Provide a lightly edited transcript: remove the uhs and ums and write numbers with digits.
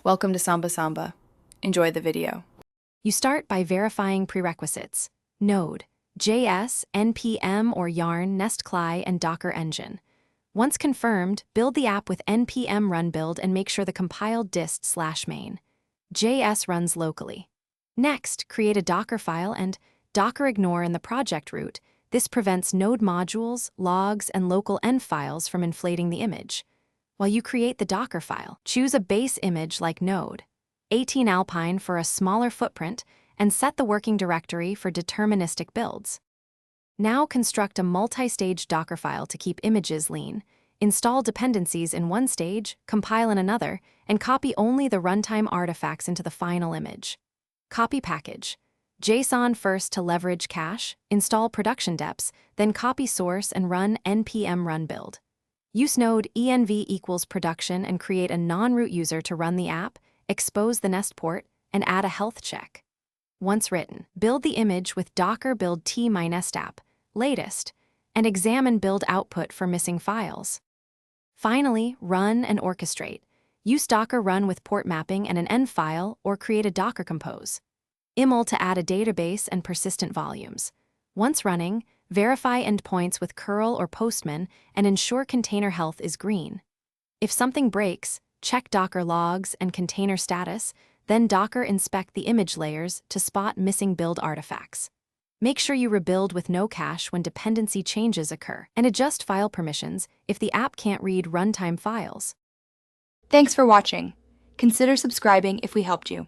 Welcome to Samba Samba. Enjoy the video. You start by verifying prerequisites: Node, JS, NPM or Yarn, Nestjs, and Docker engine. Once confirmed, build the app with npm run build and make sure the compiled dist/main. JS runs locally. Next, create a Docker file and Docker ignore in the project root. This prevents node modules, logs, and local env files from inflating the image. While you create the Docker file, choose a base image like Node, 18 Alpine for a smaller footprint, and set the working directory for deterministic builds. Now construct a multi-stage Docker file to keep images lean. Install dependencies in one stage, compile in another, and copy only the runtime artifacts into the final image. Copy package. JSON first to leverage cache, install production deps, then copy source and run npm run build. Use node env equals production and create a non-root user to run the app, expose the Nest port, and add a health check. Once written, build the image with docker build t-nestapp, latest, and examine build output for missing files. Finally, run and orchestrate. Use docker run with port mapping and an env file or create a docker compose. Iml to add a database and persistent volumes. Once running, verify endpoints with curl or postman and ensure container health is green. If something breaks, check Docker logs and container status, then Docker inspect the image layers to spot missing build artifacts. Make sure you rebuild with no cache when dependency changes occur, and adjust file permissions if the app can't read runtime files. Thanks for watching. Consider subscribing if we helped you.